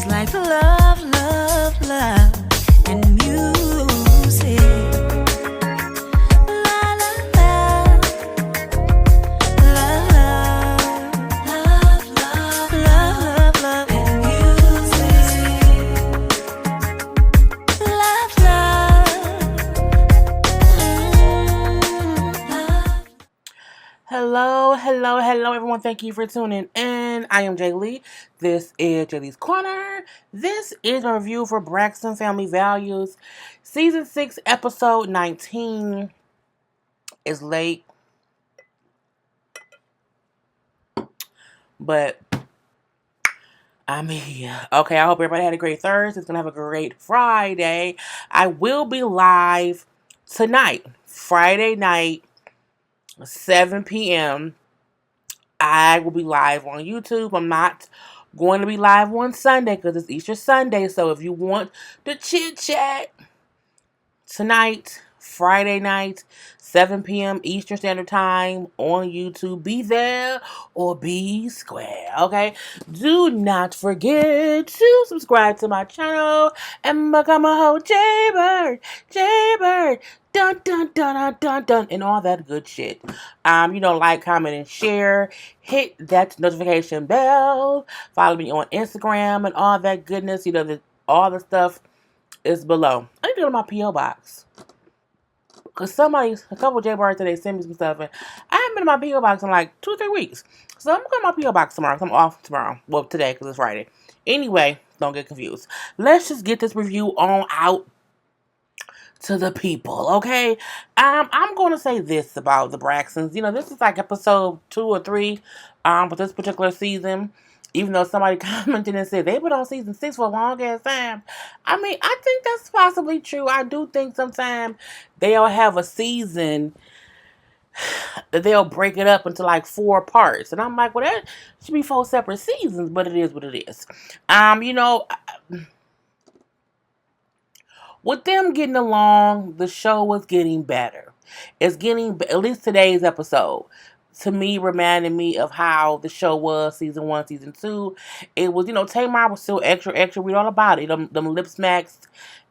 like love, love, love, and music. La la la, love, love, love, love, love, and music. Love, love. Hello, everyone. Thank you for tuning in. I am Jay Lee. This is Jay Lee's Corner. This is a review for Braxton Family Values. Season 6, Episode 19 is late, but I'm here. Okay, I hope everybody had a great Thursday. It's going to have a great Friday. I will be live tonight, Friday night, 7 p.m. I will be live on YouTube. I'm not going to be live on Sunday because it's Easter Sunday. So if you want to chit chat tonight, Friday night, 7 p.m. Eastern Standard Time on YouTube, be there or be square. Okay? Do not forget to subscribe to my channel and become a whole Jaybird. Dun dun dun dun dun dun and all that good shit. Like, comment, and share. Hit that notification bell. Follow me on Instagram and all that goodness. All the stuff is below. I need to go to my P.O. box. Because a couple Jaybirds today sent me some stuff, and I haven't been in my P.O. box in like 2 or 3 weeks. So I'm going to go to my P.O. box tomorrow. I'm off tomorrow. Well, today because it's Friday. Anyway, don't get confused. Let's just get this review on out to the people, okay? I'm going to say this about the Braxtons. This is like episode 2 or 3 for this particular season. Even though somebody commented and said they've been on season 6 for a long ass time. I mean, I think that's possibly true. I do think sometimes they'll have a season that they'll break it up into like 4 parts. And I'm like, well, that should be 4 separate seasons, but it is what it is. With them getting along, the show was getting better. It's getting, at least today's episode, to me, reminded me of how the show was season 1, season 2. It was, Tamar was still extra, read all about it. Them lip smacks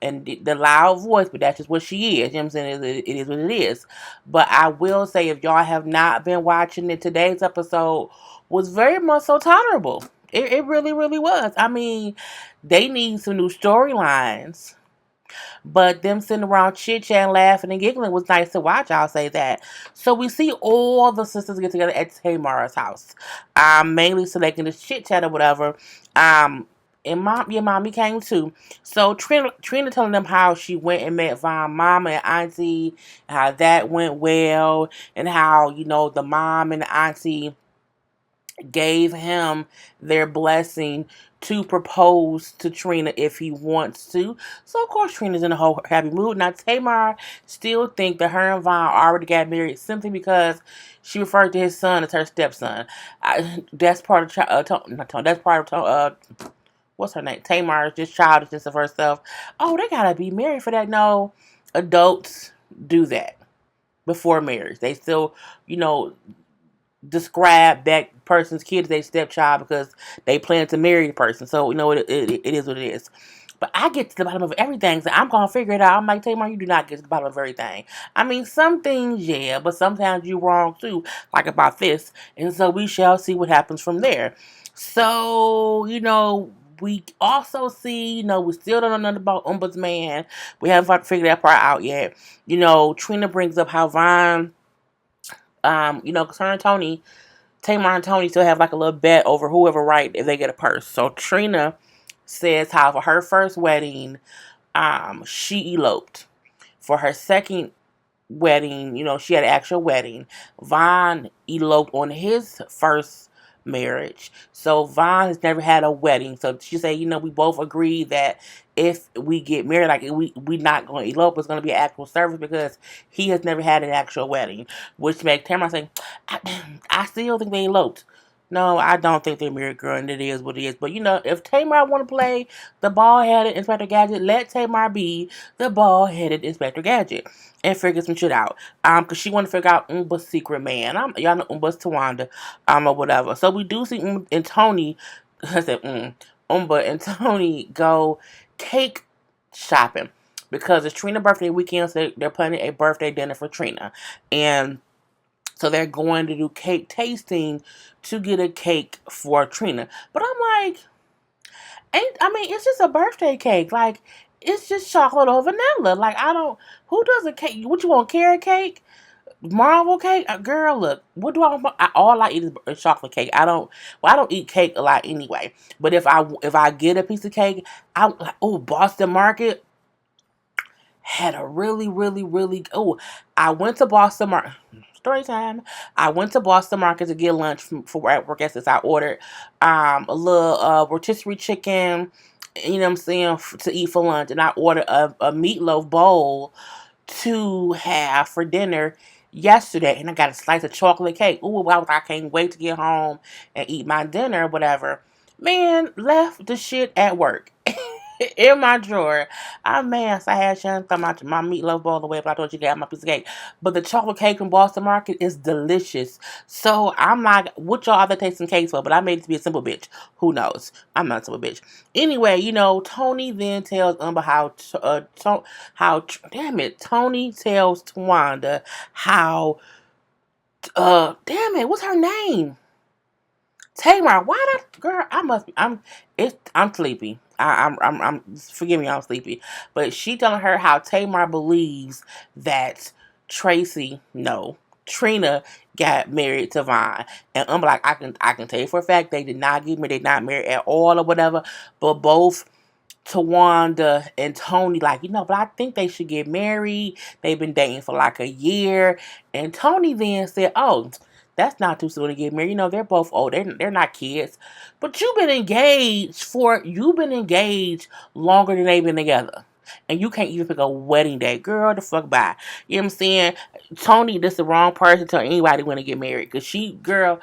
and the loud voice, but that's just what she is. You know what I'm saying? It is what it is. But I will say, if y'all have not been watching it, today's episode was very much so tolerable. It really, really was. I mean, they need some new storylines. But them sitting around chit-chatting, laughing, and giggling was nice to watch, I'll say that. So we see all the sisters get together at Tamar's house. Mainly so they can just chit-chat or whatever. And your mommy came too. So Trina telling them how she went and met Von's mama and auntie, and how that went well, and how, the mom and the auntie gave him their blessing to propose to Trina if he wants to. So, of course, Trina's in a whole happy mood. Now, Tamar still think that her and Von already got married simply because she referred to his son as her stepson. That's part of what's her name? Tamar is just childishness of herself. Oh, they gotta be married for that. No, adults do that before marriage. They still, describe that person's kid as a stepchild because they plan to marry the person. So, it is what it is. But I get to the bottom of everything, so I'm going to figure it out. I'm like, Tamar, you do not get to the bottom of everything. I mean, some things, yeah, but sometimes you're wrong too, like about this. And so we shall see what happens from there. So, we also see, we still don't know nothing about Ombudsman. We haven't figured that part out yet. Trina brings up how Von, because her and Tamar and Tony still have like a little bet over whoever if they get a purse. So Trina says how for her first wedding, she eloped. For her second wedding, she had an actual wedding. Von eloped on his first marriage. So Von has never had a wedding. So she said, we both agree that if we get married, like we not going to elope, it's going to be an actual service because he has never had an actual wedding. Which makes Tamar say, I still think they eloped. No, I don't think they're married, girl, and it is what it is. But, if Tamar want to play the bald-headed Inspector Gadget, let Tamar be the bald-headed Inspector Gadget and figure some shit out. Because she want to figure out Umba's secret man. Y'all know Umba's Towanda, or whatever. So we do see and Tony, I said, and Tony go cake shopping because it's Trina's birthday weekend, so they're planning a birthday dinner for Trina. And so they're going to do cake tasting to get a cake for Trina. But I'm like, it's just a birthday cake. Like, it's just chocolate or vanilla. Like, I don't, who does a cake? What you want, carrot cake? Marble cake? Girl, look, what do I want? All I eat is chocolate cake. I don't eat cake a lot anyway. But if I get a piece of cake, I like, oh, Boston Market had a really, really, really, oh, I went to Boston Market. Story time. I went to Boston Market to get lunch for at work. Since I ordered a little rotisserie chicken, you know what I'm saying, to eat for lunch, and I ordered a meatloaf bowl to have for dinner yesterday, and I got a slice of chocolate cake. Ooh, I can't wait to get home and eat my dinner, whatever. Man, left the shit at work. In my drawer. So I had Shannon throw my meatloaf bowl away, but I told you got my piece of cake. But the chocolate cake from Boston Market is delicious. So I'm like, what y'all other tasting cakes for? But I made it to be a simple bitch. Who knows? I'm not a simple bitch. Anyway, Tony then tells Umber Tony tells Towanda how, damn it, what's her name? Tamar, why that girl? I'm sleepy. Forgive me, I'm sleepy. But she telling her how Tamar believes that Trina got married to Vine, and I'm like, I can tell you for a fact they did not get married. They not married at all or whatever. But both Towanda and Tony, like, but I think they should get married. They've been dating for like a year. And Tony then said, oh, that's not too soon to get married. They're both old. They're not kids. But you've been engaged longer than they've been together. And you can't even pick a wedding date. Girl, the fuck bye. You know what I'm saying? Tony, this is the wrong person to tell anybody when to get married. Because she won't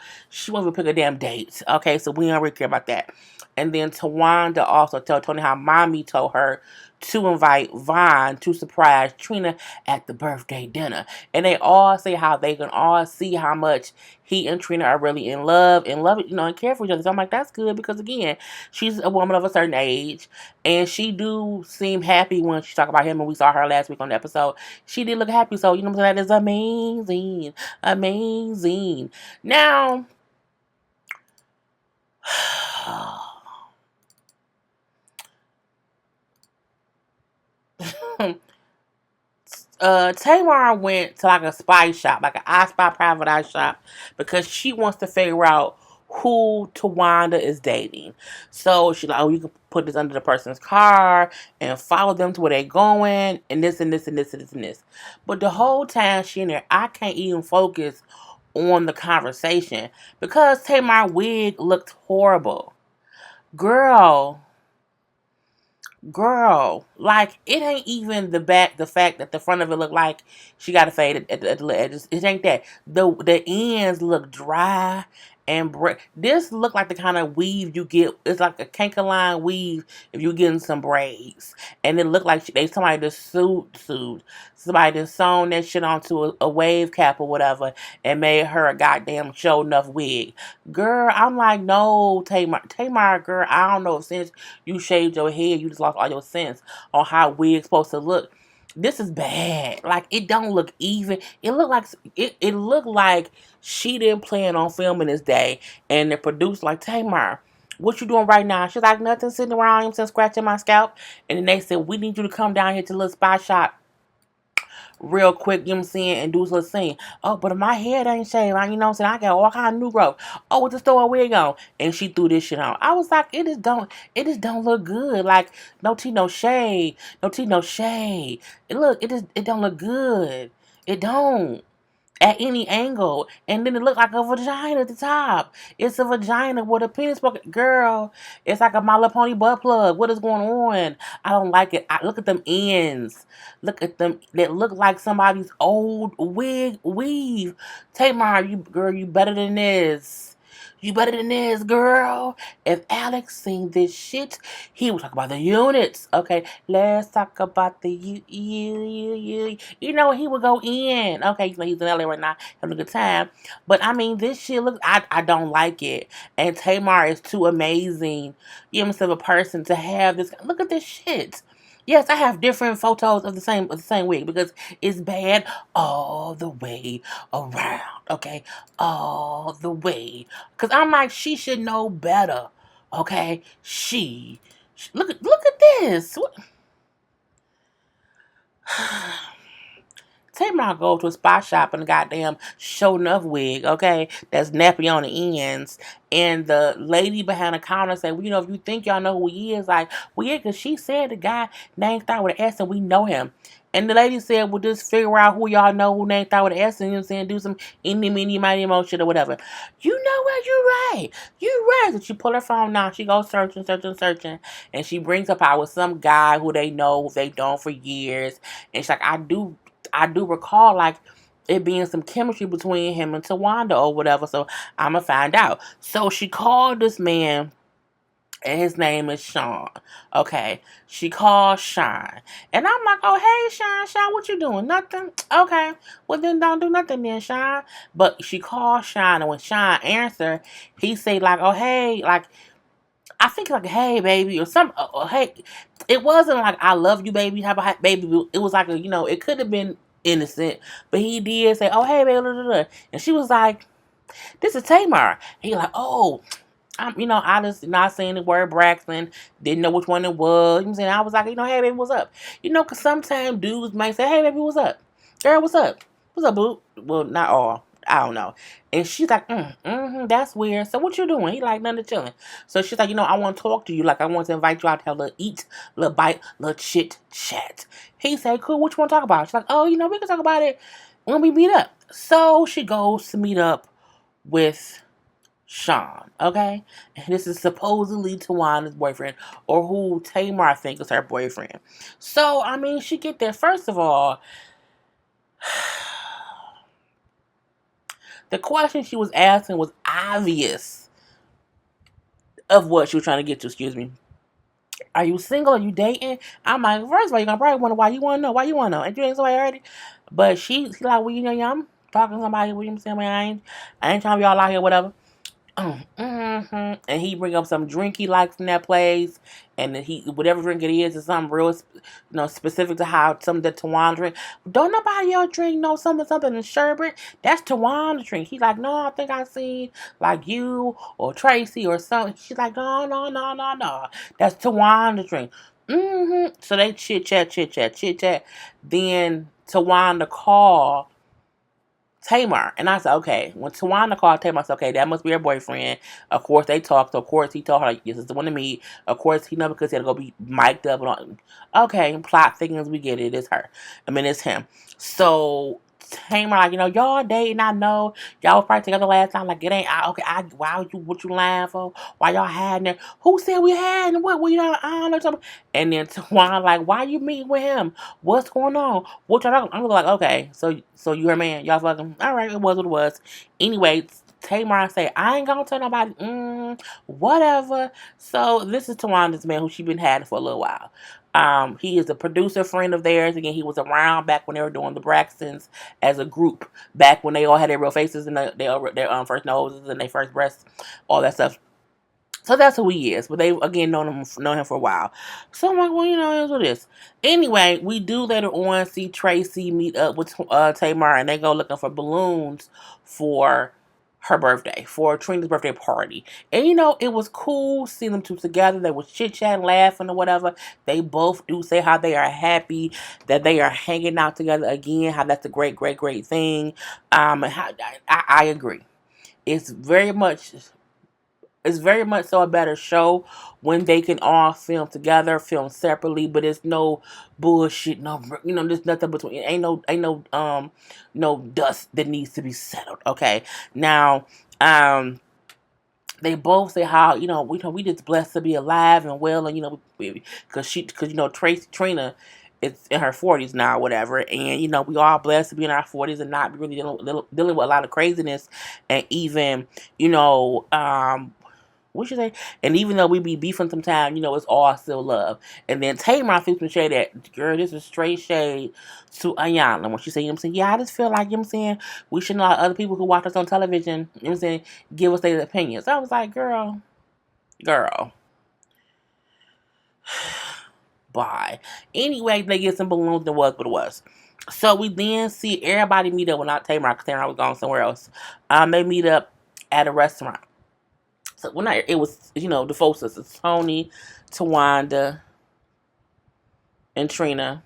even pick a damn date. Okay, so we don't really care about that. And then Towanda also told Tony how mommy told her to invite Vaughn to surprise Trina at the birthday dinner. And they all say how they can all see how much he and Trina are really in love, and care for each other. So I'm like, that's good because, again, she's a woman of a certain age, and she do seem happy when she talk about him, and we saw her last week on the episode. She did look happy, so, that is amazing. Amazing. Now, Tamar went to like a spy shop, like an I Spy private eye shop, because she wants to figure out who Towanda is dating. So she's like, oh, you can put this under the person's car and follow them to where they're going, and this and this and this and this and this. But the whole time she in there, I can't even focus on the conversation because Tamar wig looked horrible. Girl, Girl, like, it ain't even the fact that the front of it look like she got to fade at the edges. It ain't that. The ends look dry and this look like the kind of weave you get. It's like a canker weave if you're getting some braids. And it looked like somebody just sued. Somebody just sewn that shit onto a wave cap or whatever and made her a goddamn show enough wig. Girl, I'm like, no, Tamar, girl, I don't know, since you shaved your head, you just lost all your sense on how wig's supposed to look. This is bad. Like, it don't look even. It looked like she didn't plan on filming this day, and the producer like, Tamar, what you doing right now? She's like, nothing, sitting around, I'm scratching my scalp. And then they said, we need you to come down here to the little spy shop real quick, you know what I'm saying, and do this little thing. Oh, but if my head ain't shaved, you know what I'm saying, I got all kind of new growth. Oh, with the throw a wig on. And she threw this shit on. I was like, it just don't look good. Like, no tea, no shade. No tea, no shade. It don't look good. It don't. At any angle, and then it looked like a vagina at the top. It's a vagina with a penis pocket. Girl, it's like a My Little Pony butt plug. What is going on? I don't like it. Look at them ends. Look at them. That look like somebody's old wig weave. Tamar, you better than this. You better than this, girl. If Alex seen this shit, he would talk about the units. Okay, let's talk about the you. You know, he would go in. Okay, you know, he's in LA right now, having a good time. But I mean, this shit look. I don't like it. And Tamar is too amazing. You know, of a person to have this. Look at this shit. Yes, I have different photos of the same wig because it's bad all the way around. Okay, all the way. Cause I'm like, she should know better. Okay, look at this. Tamar go to a spot shop and a goddamn show enough wig, okay, that's nappy on the ends. And the lady behind the counter said, well, you know, if you think y'all know who he is, like, well, yeah, because she said the guy named start with an S and we know him. And the lady said, well, just figure out who y'all know who named start with an S and, you know what I'm saying, do some any, meeny, mighty, mo shit or whatever. You know what? You're right. You're right. So she pull her phone now. She goes searching. And she brings up out with some guy who they know, who they've known for years. And she's like, I do recall like it being some chemistry between him and Towanda or whatever, so I'ma find out. So she called this man and his name is Sean. Okay. She called Sean. And I'm like, oh hey Sean, what you doing? Nothing? Okay. Well then don't do nothing then, Sean. But she called Sean and when Sean answered, he said like, oh hey, like I think like, hey, baby, or some, hey, it wasn't like, I love you, baby, how about, baby, it was like, it could have been innocent, but he did say, oh, hey, baby, blah, blah, blah. And she was like, this is Tamar. And he like, oh, I just not saying the word Braxton, didn't know which one it was, you know what I'm saying, I was like, hey, baby, what's up? Because sometimes dudes might say, hey, baby, what's up? Girl, what's up? What's up, boo? Well, not all. I don't know. And she's like, that's weird. So what you doing? He like, nothing, chilling. So she's like, I want to talk to you. Like, I want to invite you out to have a little eat, little bite, little chit chat. He said, cool, what you want to talk about? She's like, oh, we can talk about it when we meet up. So she goes to meet up with Sean, okay? And this is supposedly Tawanda's boyfriend, or who Tamar I think is her boyfriend. So, she get there. First of all, the question she was asking was obvious of what she was trying to get to. Excuse me. Are you single? Are you dating? I'm like, first of all, you're going to probably wonder why you want to know. Why you want to know? And you ain't somebody already? But she's like, well, yeah, I'm talking to somebody. What you saying? I ain't trying to be all out here, whatever. And he bring up some drink he likes from that place, and then whatever drink it is something real, specific to how something that Towanda drink. Don't nobody else drink no something in sherbet. That's Towanda drink. He's like, no, I think I seen like you or Tracy or something. She's like, no, that's Towanda drink. So they chit chat. Then Towanda call Tamar. And I said, okay. When Towanda called Tamar, I said, okay, that must be her boyfriend. Of course, they talked. So, of course, he told her, like, this is the one to meet. Of course, he know because he had to go be mic'd up. And all. Okay, plot thickens, we get it. It's her. It's him. So, Tamar, like, y'all dating, I know. Y'all was probably together last time. Like, it ain't, why what you lying for? Why y'all hiding there? Who said we had? What? Well, I don't know. Something. And then Towanda, like, why you meeting with him? What's going on? What y'all talking? I'm like, okay, so you her man, y'all fucking, all right, it was what it was. Anyway, Tamar say, I ain't gonna tell nobody, whatever. So this is Tawanda's man who she been had for a little while. He is a producer friend of theirs. Again, he was around back when they were doing the Braxtons as a group, back when they all had their real faces and their first noses and their first breasts, all that stuff. So that's who he is. But they, again, known him for a while. So I'm like, well, it's what it is. Anyway, we do later on see Tracy meet up with Tamar, and they go looking for balloons for her birthday, for Trina's birthday party. And, it was cool seeing them two together. They was chit-chatting, laughing, or whatever. They both do say how they are happy that they are hanging out together again, how that's a great, great, great thing. And how, I agree. It's very much so a better show when they can all film together, film separately, but it's no bullshit, there's nothing between. No dust that needs to be settled. Okay, now, they both say how we just blessed to be alive and well, and because Trina it's in her 40s now, whatever. And, we all blessed to be in our 40s and not be really dealing with a lot of craziness. And even, you know, what should I say? And even though we be beefing sometimes, it's all still love. And then Tamar threw some shade at, girl, this is straight shade to Ayana. When she said, yeah, I just feel like, we should let other people who watch us on television, give us their opinions. I was like, girl. Bye. Anyway, they get some balloons and was what it was. So we then see everybody meet up. Well, not Tamar, because Tamar was going somewhere else. They meet up at a restaurant. So it was, the four sisters, Tony, Towanda, and Trina,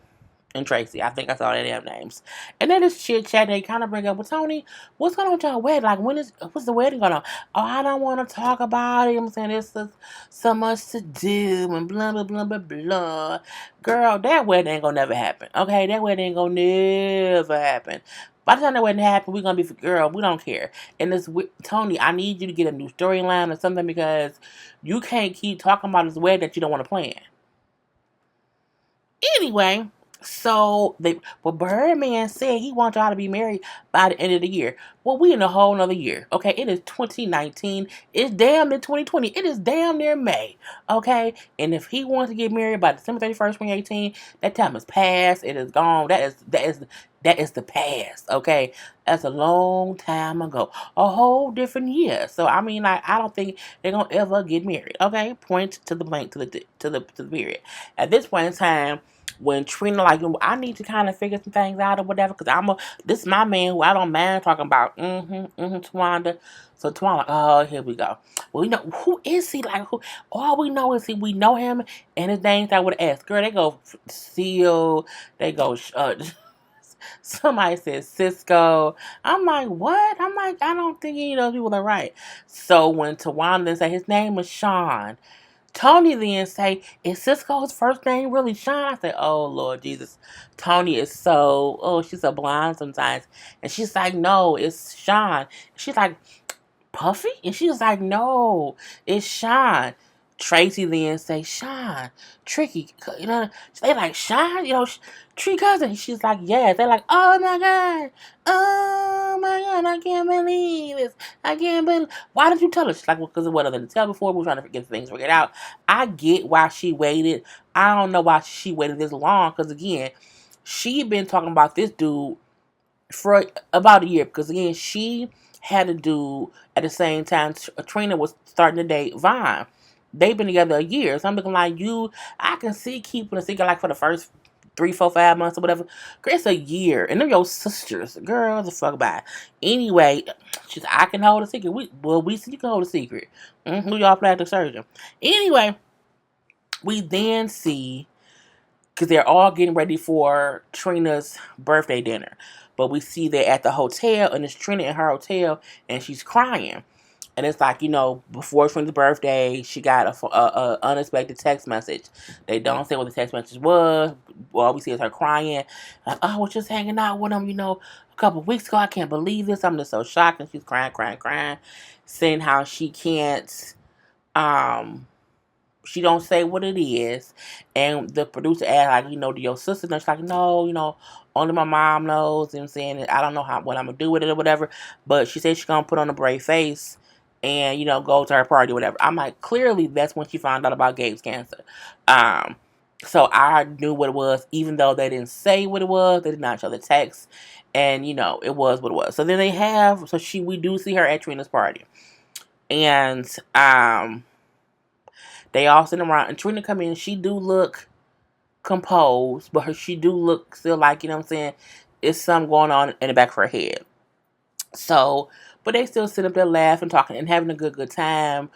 and Tracy. I think I saw their damn names. And then this chit chat, they kind of bring up, well, Tony, what's going on with y'all wedding? Like, what's the wedding going on? Oh, I don't want to talk about it. I'm saying there's so much to do and blah, blah, blah, blah, blah. Girl, that wedding ain't going to never happen. Okay? That wedding ain't going to never happen. By the time that wedding happen, we're going to be, girl, we don't care. And this, Tony, I need you to get a new storyline or something because you can't keep talking about this wedding that you don't want to plan. Anyway, so Birdman said he wants y'all to be married by the end of the year. Well, we in a whole nother year. Okay, it is 2019. It's damn near 2020. It is damn near May. Okay, and if he wants to get married by December 31st, 2018, that time is past. It is gone. That is the past. Okay, that's a long time ago. A whole different year. So I mean, like, I don't think they're gonna ever get married. Okay, point to the blank to the period. At this point in time, when Trina like, I need to kind of figure some things out or whatever, because this is my man who I don't mind talking about. Towanda. So Towanda like, oh, here we go. Well, who is he? Like, who? All we know is we know him, and his name's I would ask. Girl, they go Seal. They go. Somebody says Cisco. I'm like, what? I'm like, I don't think any of those people are right. So when Towanda said his name is Sean, Tony then say, is Cisco's first name really Sean? I said, oh, Lord Jesus. Tony is she's so blind sometimes. And she's like, no, it's Sean. She's like, Puffy? And she was like, no, it's Sean. Tracy then say, Sean, Tricky, they like, Sean, Tree cousin. She's like, yes. They're like, oh my God, I can't believe this. I can't believe. Why did you tell her? She's like, well, because of what other than tell before. We were trying to get things figured out. I get why she waited. I don't know why she waited this long, because again, she been talking about this dude for about a year, because again, she had to do at the same time Trina was starting to date Vine. They've been together a year. So I'm looking like, I can see keeping a secret like for the first 3, 4, 5 months or whatever. Girl, it's a year. And they're your sisters. Girl, the fuck bye. Anyway, I can hold a secret. We see you can hold a secret. Who y'all plastic surgeon? Anyway, we then see, because they're all getting ready for Trina's birthday dinner. But we see they're at the hotel, and it's Trina in her hotel, and she's crying. And it's like, before Trina's birthday, she got a unexpected text message. They don't say what the text message was. All we see is her crying. Like, oh, I was just hanging out with him, a couple of weeks ago. I can't believe this. I'm just so shocked. And she's crying, saying how she can't, she don't say what it is. And the producer asked, like, do your sister know? She's like, no, only my mom knows. You know what I'm saying? I don't know what I'm going to do with it or whatever. But she said she's going to put on a brave face and, go to her party or whatever. I'm like, clearly that's when she found out about Gabe's cancer. So I knew what it was, even though they didn't say what it was. They did not show the text. And, it was what it was. So then we do see her at Trina's party. And, they all sitting around, and Trina come in. She do look composed, but she do look still like, you know what I'm saying, it's something going on in the back of her head. So, but they still sit up there laughing, talking, and having a good time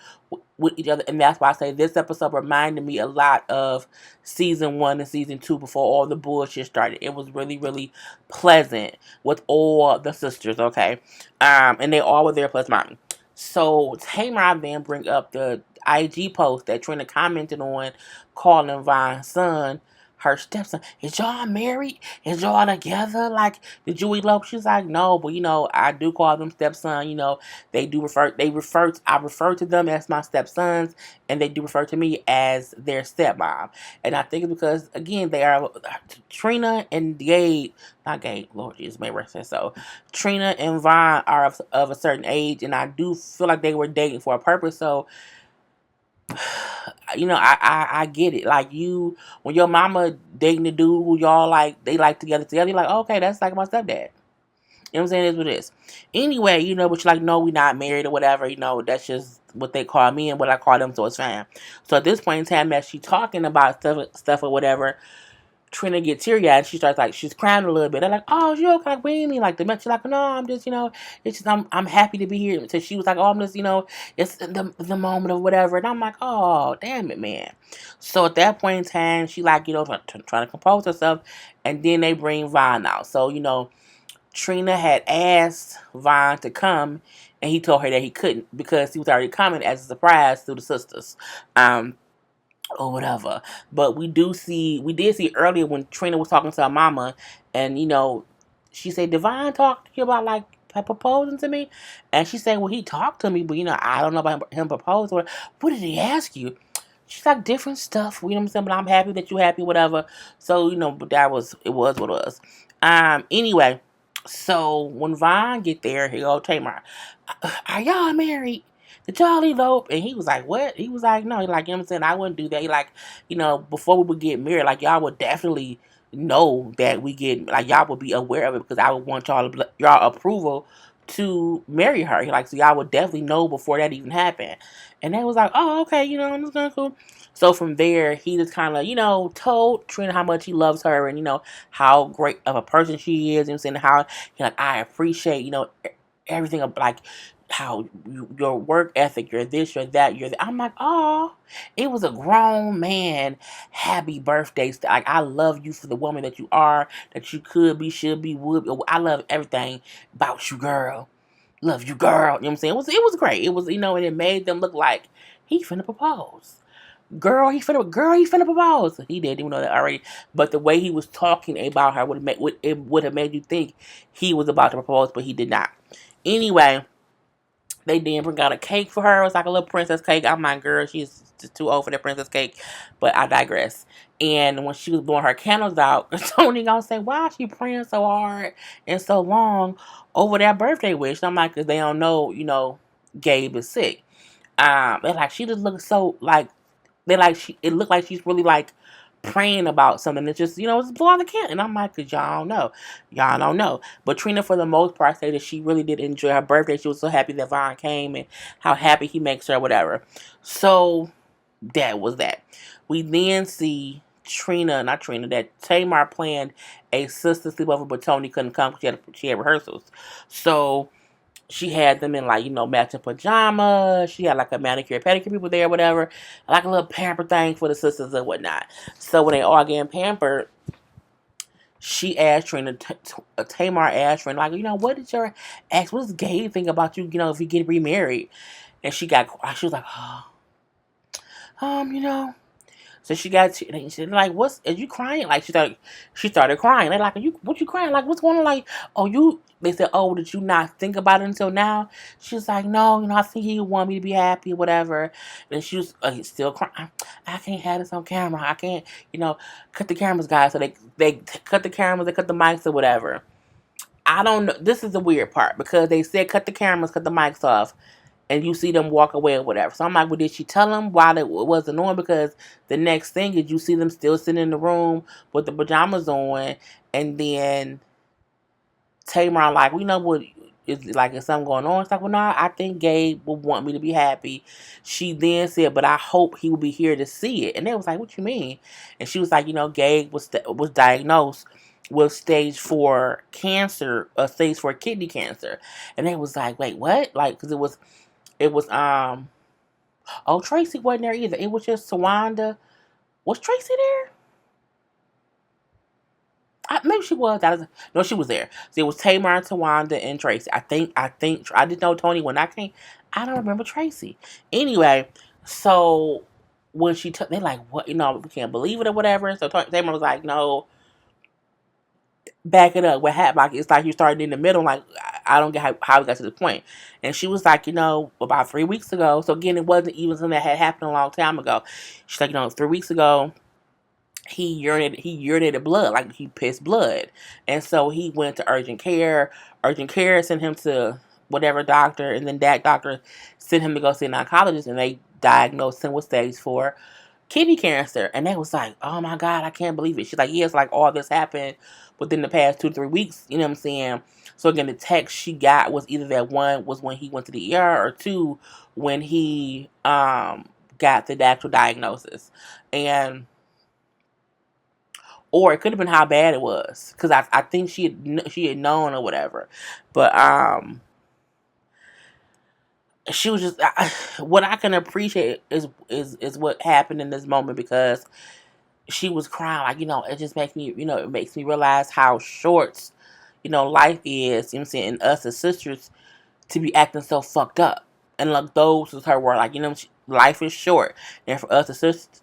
with each other. And that's why I say this episode reminded me a lot of season 1 and season 2 before all the bullshit started. It was really, really pleasant with all the sisters, okay? And they all were there plus mommy. So Tamar then bring up the IG post that Trina commented on, calling Vine's son her stepson, is y'all married? Is y'all together? Like, did you elope? She's like, no, but I do call them stepson. I refer to them as my stepsons, and they do refer to me as their stepmom. And I think it's because, again, they are Trina and Gabe, not Gabe, Lord Jesus, may rest their soul. Trina and Vaughn are of a certain age, and I do feel like they were dating for a purpose. So, I get it. Like, when your mama dating a dude who y'all like, they like together, you're like, okay, that's like my stepdad. You know what I'm saying? It's what it is. Anyway, but you're like, no, we not married or whatever. That's just what they call me and what I call them, so it's fine. So at this point in time, as she talking about stuff or whatever, Trina gets teary eyed. She starts like she's crying a little bit. They're like, "Oh, you okay? Like, what do you mean?" Like the she's like, "No, I'm just, it's just I'm happy to be here." So she was like, "Oh, I'm just, it's the moment of whatever." And I'm like, "Oh, damn it, man." So at that point in time, she like, trying to compose herself, and then they bring Vaughn out. So Trina had asked Vaughn to come, and he told her that he couldn't because he was already coming as a surprise to the sisters. Or whatever. But we did see earlier when Trina was talking to her mama, and she said, Divine talked to you about like proposing to me, and she said, well, he talked to me, but I don't know about him proposing. What did he ask you? She's like different stuff, you know what I'm saying? But I'm happy that you happy, whatever. So but it was what it was. Anyway, so when Vaughn get there, he go, Tamar, are y'all married? Did y'all elope? And he was like, what? He was like, no. He like, you know what I'm saying? I wouldn't do that. He like, before we would get married, like, y'all would definitely know that we get, like, y'all would be aware of it because I would want y'all approval to marry her. He like, so y'all would definitely know before that even happened. And they was like, oh, okay, I'm just gonna cool. So from there, he just kind of, told Trina how much he loves her and, how great of a person she is. You know what I'm saying? How, he like, I appreciate, everything of like how your work ethic, you're this, you're that, you're that. I'm like, oh, it was a grown man. Happy birthday. Like, I love you for the woman that you are, that you could be, should be, would be. I love everything about you, girl. Love you, girl. You know what I'm saying? It was great. It was, and it made them look like he finna propose. He finna propose. He didn't even know that already. But the way he was talking about her would have made you think he was about to propose, but he did not. Anyway, they then bring out a cake for her. It was like a little princess cake. I'm like, girl, she's just too old for that princess cake. But I digress. And when she was blowing her candles out, Tony gonna say, why is she praying so hard and so long over that birthday wish? And I'm like, because they don't know, Gabe is sick. And like she just looks so like it looked like she's really like praying about something. It's just, it's blowing the candle. And I'm like, cause y'all don't know. Y'all don't know. But Trina, for the most part, said that she really did enjoy her birthday. She was so happy that Vaughn came and how happy he makes her, whatever. So that was that. We then see that Tamar planned a sister sleepover, but Tony couldn't come because she had rehearsals. So she had them in like, matching pajamas. She had like a manicure, pedicure people there, whatever. Like a little pamper thing for the sisters and whatnot. So when they all getting pampered, she asked Trina, Tamar asked Trina, like, what did your what does Gabe think about you, if you get remarried? And she was like, oh, you know. So she got, she like, are you crying? Like, she started crying. They're like, what you crying? Like, what's going on? Like, they said, oh, did you not think about it until now? She's like, no, I think he want me to be happy, whatever. And she was still crying. I can't have this on camera. I can't, cut the cameras, guys. So they cut the cameras, they cut the mics or whatever. I don't know. This is the weird part because they said cut the cameras, cut the mics off, and you see them walk away or whatever. So I'm like, well, did she tell them why it was annoying? Because the next thing is you see them still sitting in the room with the pajamas on, and then Tamar like, what is like, is something going on? It's like, well, no, I think Gabe would want me to be happy. She then said, but I hope he will be here to see it. And they was like, what you mean? And she was like, Gabe was diagnosed with stage 4 cancer, stage 4 kidney cancer. And they was like, wait, what? Like, because it was oh, Tracy wasn't there either. It was just Towanda. Was Tracy there? Maybe she was. No, she was there. So it was Tamar, Towanda, and Tracy. I think I didn't know Tony when I came. I don't remember Tracy. Anyway, so when she took, they're like, what, we can't believe it or whatever. So Tamar was like, no, back it up. What happened? Like, it's like you started in the middle. Like, I don't get how we got to this point. And she was like, about 3 weeks ago. So again, it wasn't even something that had happened a long time ago. She's like, 3 weeks ago, he urinated blood, like he pissed blood. And so he went to urgent care. Urgent care sent him to whatever doctor, and then that doctor sent him to go see an oncologist, and they diagnosed him with stage 4 kidney cancer. And they was like, oh my God, I can't believe it. She's like, yeah, it's like all this happened within the past 2 to 3 weeks. You know what I'm saying? So again, the text she got was either that one was when he went to the ER, or two when he got the actual diagnosis. And or it could have been how bad it was, because I think she had known or whatever. But she was just what I can appreciate is what happened in this moment, because she was crying, like, it just makes me, it makes me realize how short, life is, I'm saying, and us as sisters to be acting so fucked up. And like, those was her word, like, life is short, and for us as sisters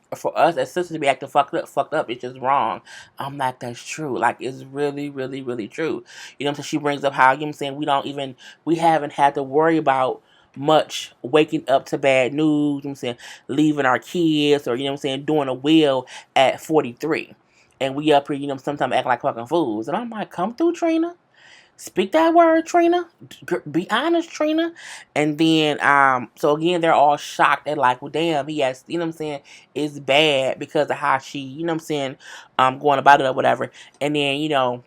to be acting fucked up, it's just wrong. I'm like, that's true. Like, it's really, really, really true. So she brings up how, we haven't had to worry about much waking up to bad news, leaving our kids, or, doing a will at 43. And we up here, sometimes act like fucking fools. And I'm like, come through, Trina. Speak that word, Trina. Be honest, Trina. And then, so again, they're all shocked at, like, well, damn, he has, it's bad because of how she, going about it or whatever. And then,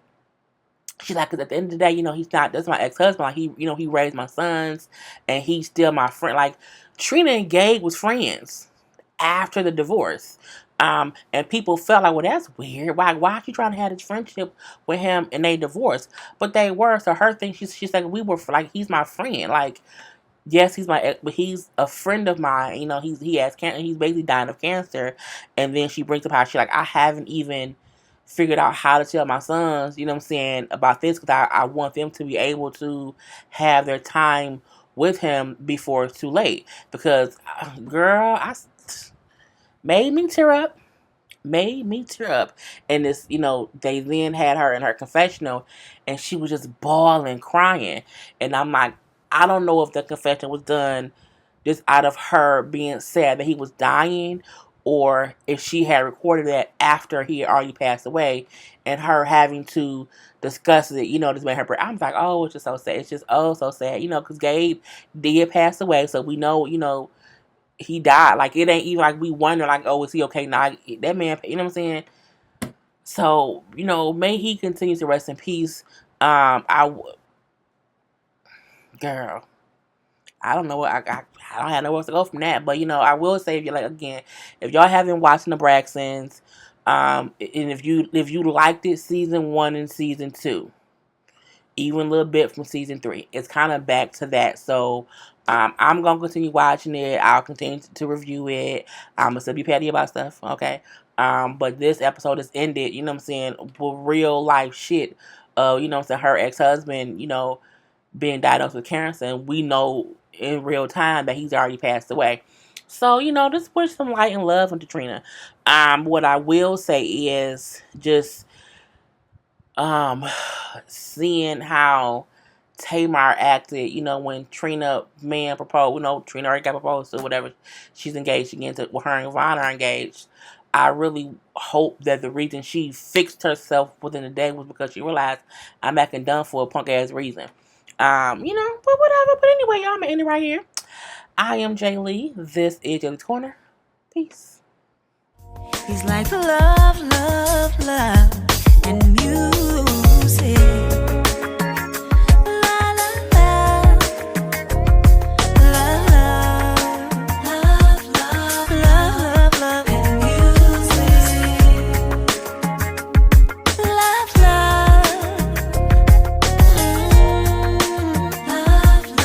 she's like, because at the end of the day, he's not, that's my ex-husband. Like, he raised my sons, and he's still my friend. Like, Trina and Gabe was friends after the divorce. And people felt like, well, that's weird. Why are you trying to have this friendship with him and they divorced? But they were. So her thing, she's like, we were, like, he's my friend. Like, yes, he's my ex, but he's a friend of mine. He has cancer. He's basically dying of cancer. And then she brings up how I haven't even figured out how to tell my sons, about this, because I want them to be able to have their time with him before it's too late. Because, girl, made me tear up. Made me tear up. And this, they then had her in her confessional, and she was just bawling, crying. And I'm like, I don't know if the confession was done just out of her being sad that he was dying, or if she had recorded that after he had already passed away, and her having to discuss it, just made her break. I'm like, oh, it's just so sad. It's just, oh, so sad, because Gabe did pass away, so we know, he died. Like, it ain't even like we wonder, like, oh, is he okay now? That man, you know what I'm saying? So, may he continue to rest in peace. Girl, I don't know what I don't have nowhere else to go from that. But I will say, if if y'all haven't watched the Braxtons, and if you liked it season 1 and season 2, even a little bit from season 3, it's kind of back to that. So I'm gonna continue watching it. I'll continue to review it. I'm gonna still be petty about stuff, okay? But this episode is ended, with real life shit. Her ex-husband, being diagnosed with cancer, and we know in real time that he's already passed away. So, just push some light and love into Trina. What I will say is just seeing how Tamar acted, when Trina man proposed, Trina already got proposed to, whatever, she's engaged again to, her and Vaughn are engaged. I really hope that the reason she fixed herself within a day was because she realized I'm acting done for a punk ass reason. But whatever. But anyway, y'all, I'm gonna end it right here. I am Jay Lee. This is Jaylee's Corner. Peace. He's like love, love, love, and music.